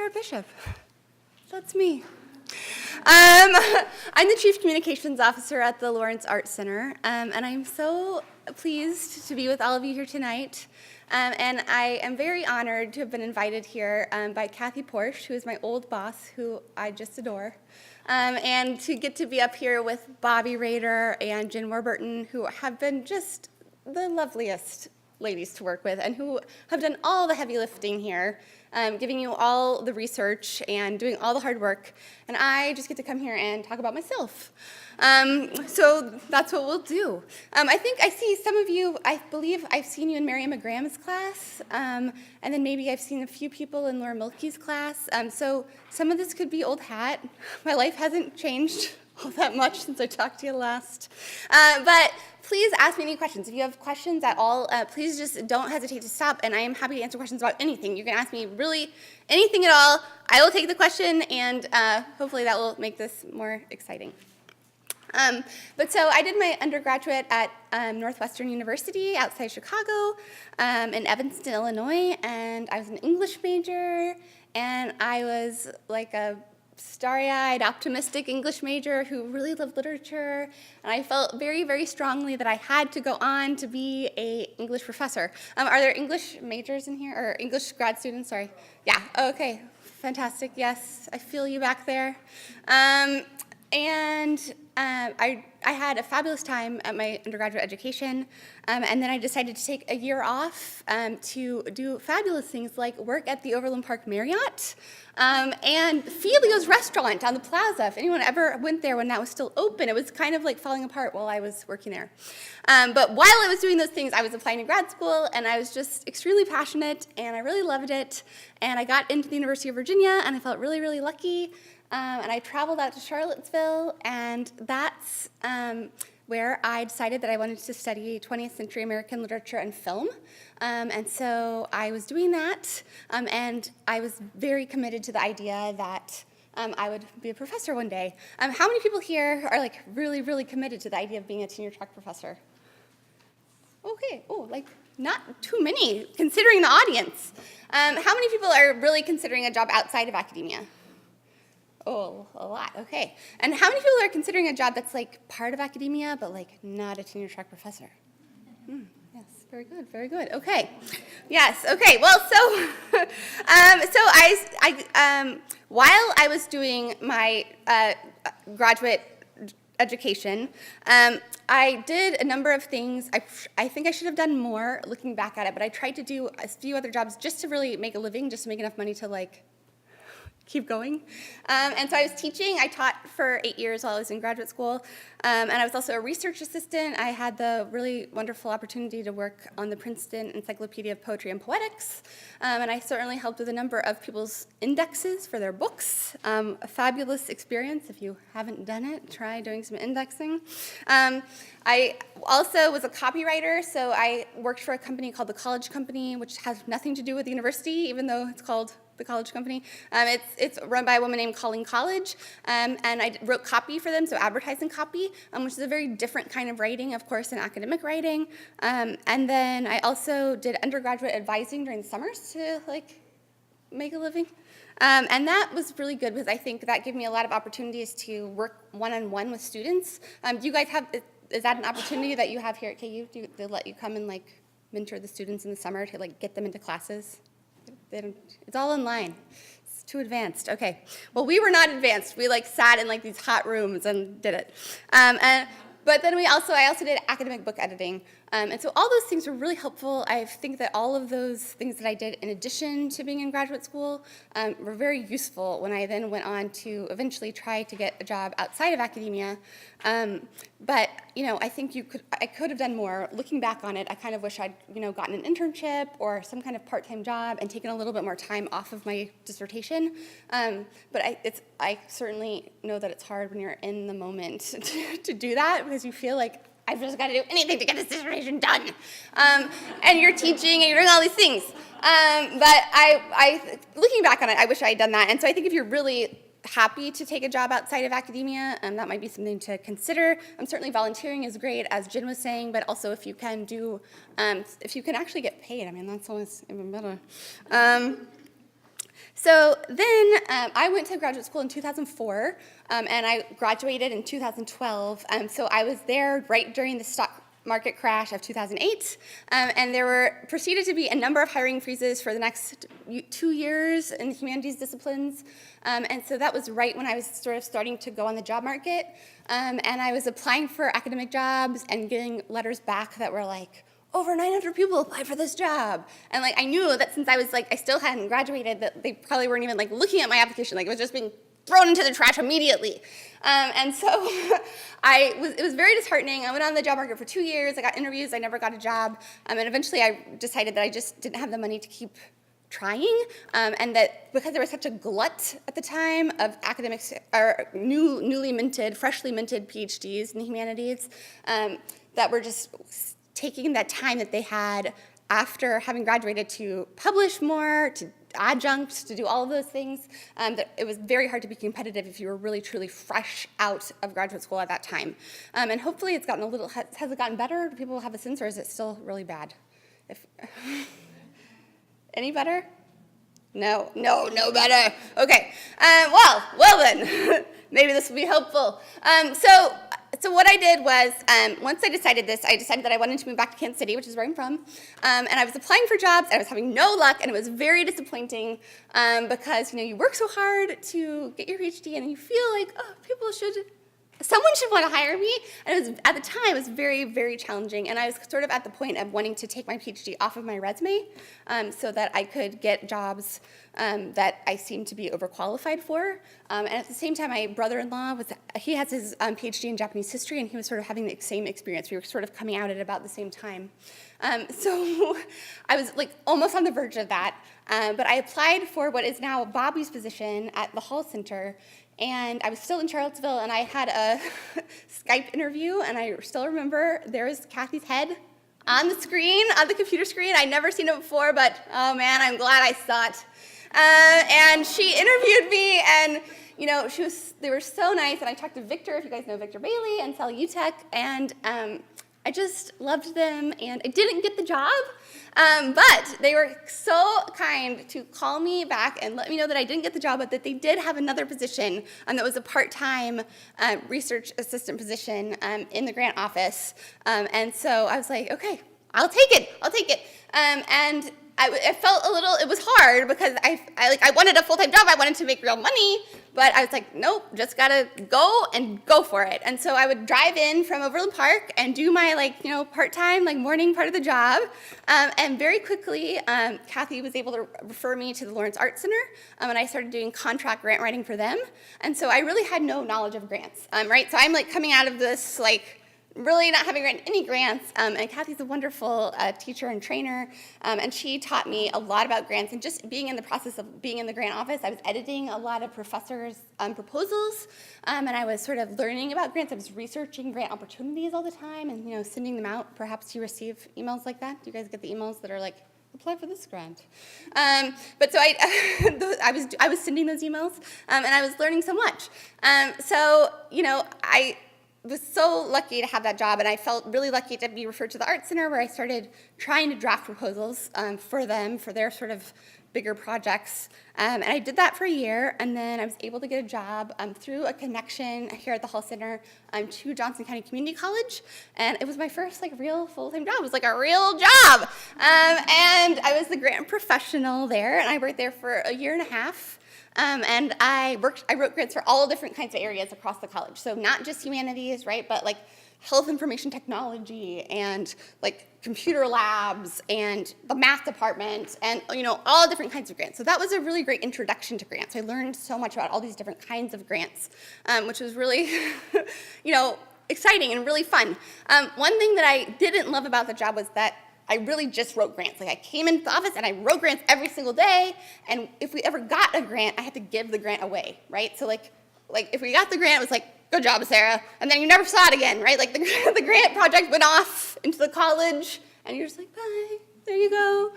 Sarah Bishop. That's me. I'm the Chief Communications Officer at the Lawrence Art Center, and I'm so pleased to be with all of you here tonight. And I am very honored to have been invited here by Kathy Porsche, who is my old boss, who I just adore, and to get to be up here with Bobby Rader and Jen Warburton, who have been just the loveliest ladies to work with and who have done all the heavy lifting here, giving you all the research and doing all the hard work. And I just get to come here and talk about myself. So that's what we'll do. I think I see some of you, I believe I've seen you in Mary Emma Graham's class, and then maybe I've seen a few people in Laura Milkey's class. So some of this could be old hat. My life hasn't changed all that much since I talked to you last. But please ask me any questions. If you have questions at all, please just don't hesitate to stop, and I am happy to answer questions about anything. You can ask me really anything at all. I will take the question, and hopefully that will make this more exciting. But so I did my undergraduate at Northwestern University outside Chicago in Evanston, Illinois, and I was an English major, and I was like a starry-eyed, optimistic English major who really loved literature, and I felt very, very strongly that I had to go on to be an English professor. Are there English majors in here, or English grad students, sorry? Yeah, okay, fantastic, yes, I feel you back there. I had a fabulous time at my undergraduate education, and then I decided to take a year off to do fabulous things like work at the Overland Park Marriott and Filio's restaurant on the plaza. If anyone ever went there when that was still open, it was kind of like falling apart while I was working there. But while I was doing those things, I was applying to grad school, and I was just extremely passionate, and I really loved it. And I got into the University of Virginia, and I felt really, really lucky. And I traveled out to Charlottesville, and that's where I decided that I wanted to study 20th century American literature and film. And so I was doing that, and I was very committed to the idea that I would be a professor one day. How many people here are like really, really committed to the idea of being a tenure track professor? Okay, not too many, considering the audience. How many people are really considering a job outside of academia? Oh, a lot, okay. And how many people are considering a job that's like part of academia, but like not a tenure track professor? Yes, very good, okay. Yes, okay, well, so, while I was doing my graduate education, I did a number of things. I think I should have done more looking back at it, but I tried to do a few other jobs just to really make a living, just to make enough money to like keep going. And so I was teaching. I taught for 8 years while I was in graduate school, and I was also a research assistant. I had the really wonderful opportunity to work on the Princeton Encyclopedia of Poetry and Poetics, and I certainly helped with a number of people's indexes for their books. A fabulous experience. If you haven't done it, try doing some indexing. I also was a copywriter, so I worked for a company called The College Company, which has nothing to do with the university, even though it's called The College Company. It's run by a woman named Colleen College, and I wrote copy for them, so advertising copy, which is a very different kind of writing, of course, than academic writing. And then I also did undergraduate advising during the summers to like make a living. And that was really good because I think that gave me a lot of opportunities to work one-on-one with students. Do you guys have, is that an opportunity that you have here at KU? Do they let you come and like mentor the students in the summer to like get them into classes? It's all online. It's too advanced. Okay. Well, we were not advanced. We like sat in like these hot rooms and did it. But then I also did academic book editing. And so all those things were really helpful. I think that all of those things that I did in addition to being in graduate school were very useful when I then went on to eventually try to get a job outside of academia. But, I think I could have done more. Looking back on it, I kind of wish I'd, gotten an internship or some kind of part-time job and taken a little bit more time off of my dissertation. But I certainly know that it's hard when you're in the moment to do that because you feel like I've just got to do anything to get this dissertation done. And you're teaching and you're doing all these things. But I looking back on it, I wish I had done that. And so I think if you're really happy to take a job outside of academia, that might be something to consider. Certainly volunteering is great, as Jen was saying, but also if you can if you can actually get paid, that's always even better. So then I went to graduate school in 2004, and I graduated in 2012. So I was there right during the stock market crash of 2008, and there proceeded to be a number of hiring freezes for the next 2 years in the humanities disciplines. And so that was right when I was sort of starting to go on the job market, and I was applying for academic jobs and getting letters back that were like, over 900 people applied for this job. And like I knew that since I was like, I still hadn't graduated, that they probably weren't even like looking at my application, like it was just being thrown into the trash immediately. And so it was very disheartening. I went on the job market for 2 years, I got interviews, I never got a job. And eventually I decided that I just didn't have the money to keep trying, and that because there was such a glut at the time of academics, or freshly minted PhDs in the humanities, that were just taking that time that they had after having graduated to publish more, to adjunct, to do all of those things, that it was very hard to be competitive if you were really, truly fresh out of graduate school at that time. And hopefully it's gotten has it gotten better? Do people have a sense, or is it still really bad? Any better? No better. Okay, well then, maybe this will be helpful. So what I did was, once I decided that I wanted to move back to Kansas City, which is where I'm from, and I was applying for jobs, and I was having no luck, and it was very disappointing, because you work so hard to get your PhD, and you feel like, someone should want to hire me. And at the time, it was very, very challenging. And I was sort of at the point of wanting to take my PhD off of my resume, so that I could get jobs that I seemed to be overqualified for. And at the same time, my brother-in-law, he has his PhD in Japanese history, and he was sort of having the same experience. We were sort of coming out at about the same time. So I was like almost on the verge of that. But I applied for what is now Bobby's position at the Hall Center. And I was still in Charlottesville, and I had a Skype interview, and I still remember there was Kathy's head on the screen, on the computer screen. I'd never seen it before, but oh man, I'm glad I saw it. And she interviewed me, and they were so nice, and I talked to Victor, if you guys know Victor Bailey, and Sally Utek, and I just loved them, and I didn't get the job, but they were so kind to call me back and let me know that I didn't get the job, but that they did have another position that was a part-time research assistant position in the grant office. And so I was like, okay, I'll take it. And I felt it was hard because I wanted a full-time job, I wanted to make real money, but I was like, nope, just gotta go for it. And so I would drive in from Overland Park and do my part-time morning part of the job. And very quickly, Kathy was able to refer me to the Lawrence Art Center, and I started doing contract grant writing for them. And so I really had no knowledge of grants, right? So I'm coming out of this really not having written any grants, and Kathy's a wonderful teacher and trainer, and she taught me a lot about grants, and just being in the process of being in the grant office, I was editing a lot of professors' proposals, and I was sort of learning about grants. I was researching grant opportunities all the time, and sending them out. Perhaps you receive emails like that. Do you guys get the emails that are like, apply for this grant? But so I was sending those emails, and I was learning so much. I was so lucky to have that job, and I felt really lucky to be referred to the Art Center, where I started trying to draft proposals for them, for their sort of bigger projects. And I did that for a year, and then I was able to get a job through a connection here at the Hall Center to Johnson County Community College, and it was my first real full-time job. It was a real job, and I was the grant professional there, and I worked there for a year and a half. And I wrote grants for all different kinds of areas across the college. So not just humanities, right, but health information technology and computer labs and the math department and all different kinds of grants. So that was a really great introduction to grants. I learned so much about all these different kinds of grants, which was really, exciting and really fun. One thing that I didn't love about the job was that I really just wrote grants. I came into the office and I wrote grants every single day, and if we ever got a grant, I had to give the grant away, right? So if we got the grant, it was good job, Sarah, and then you never saw it again, right? The grant project went off into the college, and you're just bye. There you go.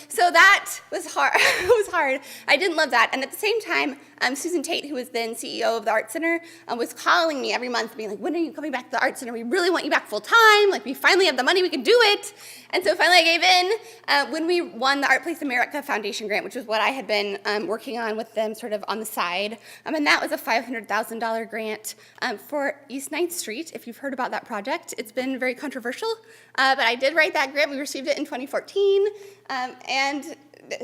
So that was hard. It was hard. I didn't love that. And at the same time, Susan Tate, who was then CEO of the Art Center, was calling me every month, being like, when are you coming back to the Art Center? We really want you back full time. Like, we finally have the money, we can do it. And so finally I gave in when we won the Art Place America Foundation grant, which was what I had been working on with them sort of on the side. And that was a $500,000 grant for East 9th Street. If you've heard about that project, it's been very controversial. But I did write that grant. We received it in 2014. And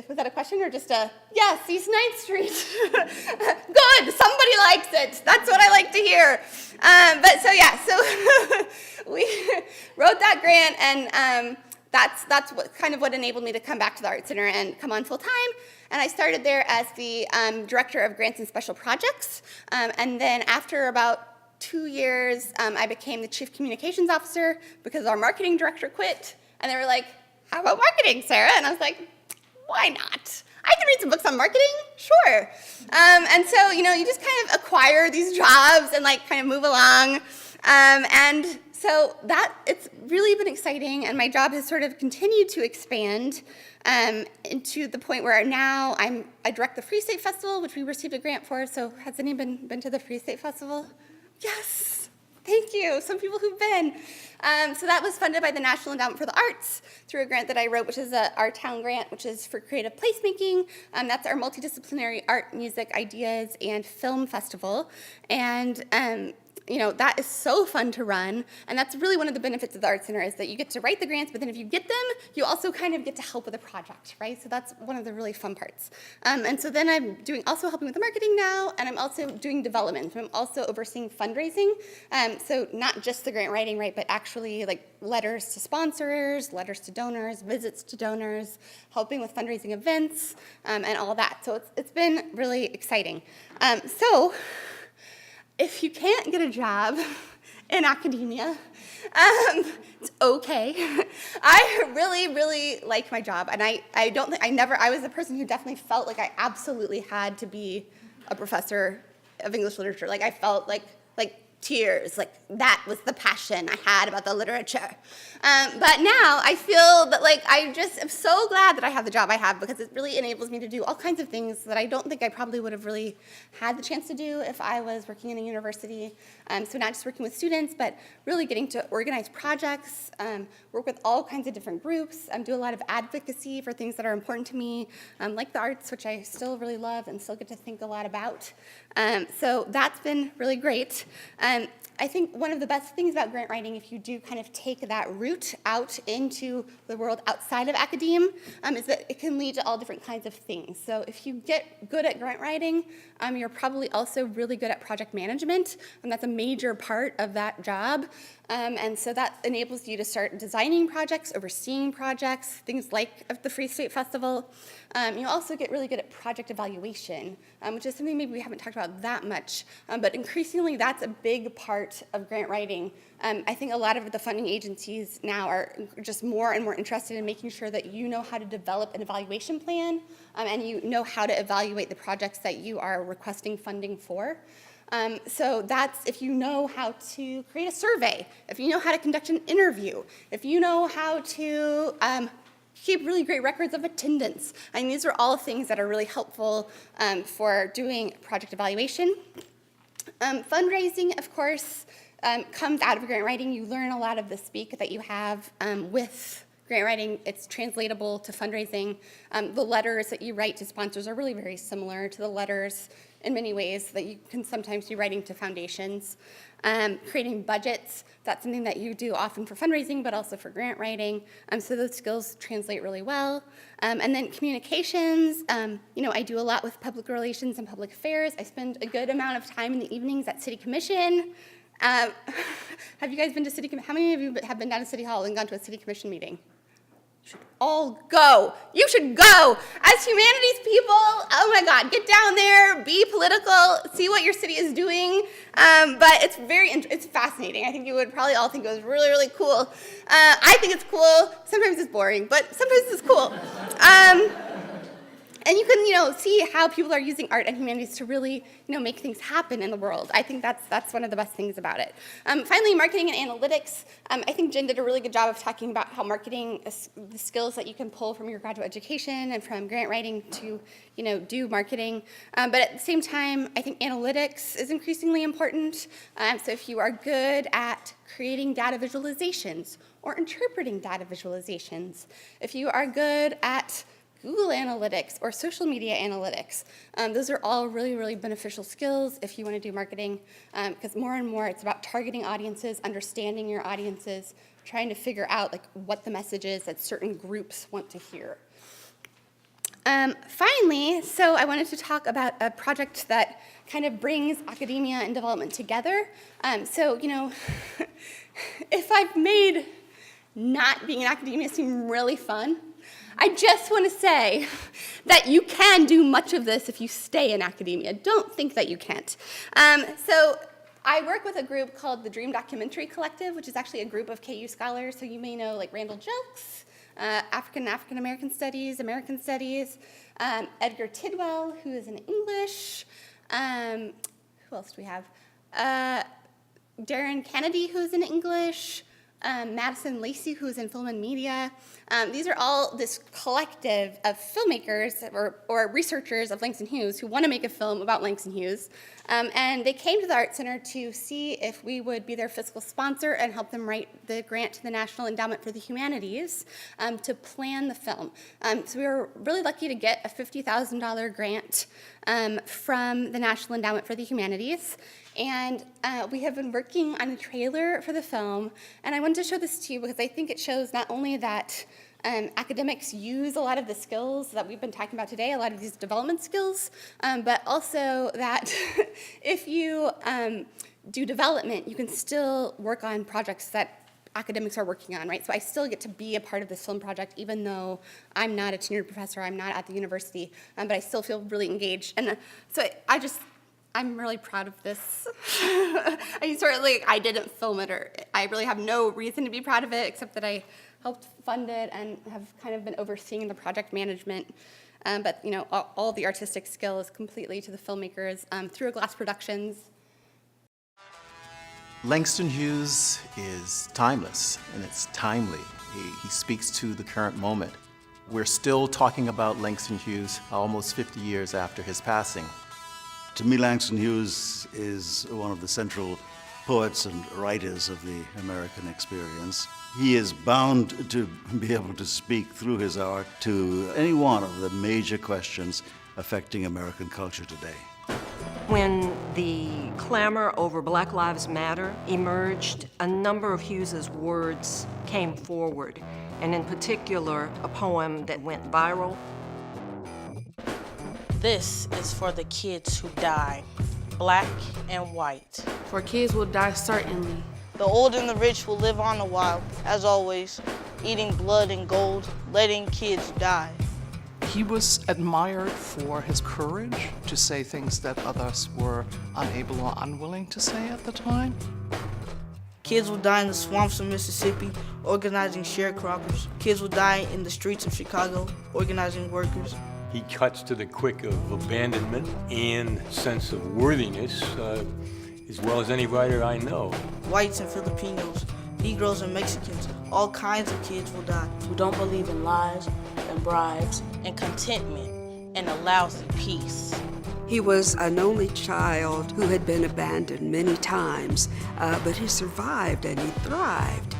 was that a question or just a, yes, East 9th Street. Good, somebody likes it. That's what I like to hear. But so yeah, so we wrote that grant, and that's what enabled me to come back to the Art Center and come on full time. And I started there as the director of grants and special projects. And then after about 2 years, I became the chief communications officer because our marketing director quit. And they were like, how about marketing, Sarah? And I was like, why not? I can read some books on marketing, sure. And so, you just kind of acquire these jobs and kind of move along. And so it's really been exciting, and my job has sort of continued to expand into the point where now I direct the Free State Festival, which we received a grant for. So has anyone been to the Free State Festival? Yes. Thank you. Some people who've been. So that was funded by the National Endowment for the Arts through a grant that I wrote, which is Our Town Grant, which is for creative placemaking. That's our multidisciplinary art, music, ideas, and film festival. And that is so fun to run, and that's really one of the benefits of the Art Center is that you get to write the grants, but then if you get them, you also kind of get to help with a project, right? So that's one of the really fun parts. And so then I'm also helping with the marketing now, and I'm also doing development. I'm also overseeing fundraising, so not just the grant writing, right, but actually letters to sponsors, letters to donors, visits to donors, helping with fundraising events, and all that. So it's been really exciting. So if you can't get a job in academia, it's okay. I really, really like my job, and I was the person who definitely felt like I absolutely had to be a professor of English literature. I felt like tears, that was the passion I had about the literature. But now I feel that I just am so glad that I have the job I have, because it really enables me to do all kinds of things that I don't think I probably would have really had the chance to do if I was working in a university. So not just working with students, but really getting to organize projects, work with all kinds of different groups, do a lot of advocacy for things that are important to me, like the arts, which I still really love and still get to think a lot about. So that's been really great. I think one of the best things about grant writing, if you do kind of take that route out into the world outside of academe, is that it can lead to all different kinds of things. So if you get good at grant writing, you're probably also really good at project management, and that's a major part of that job. And so that enables you to start designing projects, overseeing projects, things like the Free State Festival. You also get really good at project evaluation, which is something maybe we haven't talked about that much, but increasingly that's a big part of grant writing. I think a lot of the funding agencies now are just more and more interested in making sure that you know how to develop an evaluation plan, and you know how to evaluate the projects that you are requesting funding for. So that's if you know how to create a survey, if you know how to conduct an interview, if you know how to keep really great records of attendance. I mean, these are all things that are really helpful for doing project evaluation. Fundraising, of course, comes out of grant writing. You learn a lot of the speak that you have with grant writing. It's translatable to fundraising. The letters that you write to sponsors are really very similar to the letters in many ways that you can sometimes be writing to foundations. Creating budgets, that's something that you do often for fundraising, but also for grant writing. So those skills translate really well. And then communications, I do a lot with public relations and public affairs. I spend a good amount of time in the evenings at City Commission. Have you guys been to City Commission? How many of you have been down to City Hall and gone to a City Commission meeting? You should all go. You should go. As humanities people, oh my God, get down there, be political, see what your city is doing. But it's fascinating. I think you would probably all think it was really, really cool. I think it's cool. Sometimes it's boring, but sometimes it's cool. And you can, see how people are using art and humanities to really, make things happen in the world. I think that's one of the best things about it. Finally, marketing and analytics. I think Jen did a really good job of talking about how marketing is the skills that you can pull from your graduate education and from grant writing to, do marketing. But at the same time, I think analytics is increasingly important. So if you are good at creating data visualizations or interpreting data visualizations, if you are good at Google Analytics or social media analytics. Those are all really, really beneficial skills if you want to do marketing, because more and more it's about targeting audiences, understanding your audiences, trying to figure out what the message is that certain groups want to hear. Finally, so I wanted to talk about a project that kind of brings academia and development together. If I've made not being in academia seem really fun, I just want to say that you can do much of this if you stay in academia. Don't think that you can't. So I work with a group called the Dream Documentary Collective, which is actually a group of KU scholars. So you may know Randall Jelks, African American Studies, American Studies, Edgar Tidwell, who is in English. Who else do we have? Darren Kennedy, who's in English. Madison Lacey, who's in film and media. These are all this collective of filmmakers or researchers of Langston Hughes who want to make a film about Langston Hughes. And they came to the Art Center to see if we would be their fiscal sponsor and help them write the grant to the National Endowment for the Humanities to plan the film. So we were really lucky to get a $50,000 grant from the National Endowment for the Humanities. And we have been working on a trailer for the film, and I wanted to show this to you because I think it shows not only that academics use a lot of the skills that we've been talking about today, a lot of these development skills, but also that if you do development, you can still work on projects that academics are working on, right? So I still get to be a part of this film project, even though I'm not a tenured professor, I'm not at the university, but I still feel really engaged. And so I'm really proud of this. I didn't film it, or I really have no reason to be proud of it, except that I helped fund it and have kind of been overseeing the project management. But all the artistic skill is completely to the filmmakers through Glass Productions. Langston Hughes is timeless, and it's timely. He speaks to the current moment. We're still talking about Langston Hughes almost 50 years after his passing. To me, Langston Hughes is one of the central poets and writers of the American experience. He is bound to be able to speak through his art to any one of the major questions affecting American culture today. When the clamor over Black Lives Matter emerged, a number of Hughes's words came forward, and in particular, a poem that went viral. This is for the kids who died, black and white. For kids will die certainly. The old and the rich will live on a while, as always, eating blood and gold, letting kids die. He was admired for his courage to say things that others were unable or unwilling to say at the time. Kids will die in the swamps of Mississippi, organizing sharecroppers. Kids will die in the streets of Chicago, organizing workers. He cuts to the quick of abandonment and sense of worthiness, as well as any writer I know. Whites and Filipinos, Negroes and Mexicans, all kinds of kids will die. Who don't believe in lies and bribes and contentment and a lousy peace. He was an only child who had been abandoned many times, but he survived and he thrived.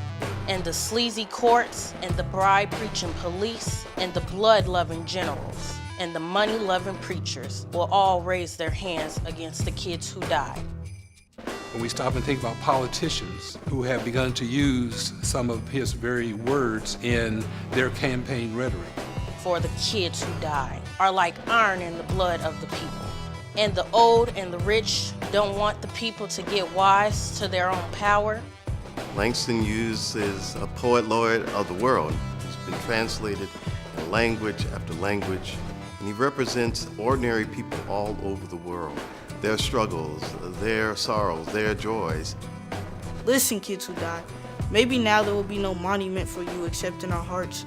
And the sleazy courts and the bribe-preaching police and the blood-loving generals and the money-loving preachers will all raise their hands against the kids who died. When we stop and think about politicians who have begun to use some of his very words in their campaign rhetoric. For the kids who died are like iron in the blood of the people. And the old and the rich don't want the people to get wise to their own power. Langston Hughes is a poet laureate of the world. He's been translated in language after language, and he represents ordinary people all over the world. Their struggles, their sorrows, their joys. Listen, kids who died, maybe now there will be no monument for you except in our hearts.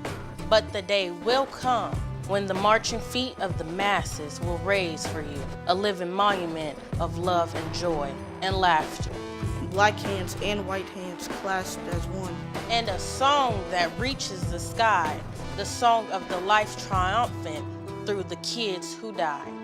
But the day will come when the marching feet of the masses will raise for you a living monument of love and joy and laughter. Black hands and white hands clasped as one. And a song that reaches the sky, the song of the life triumphant through the kids who die.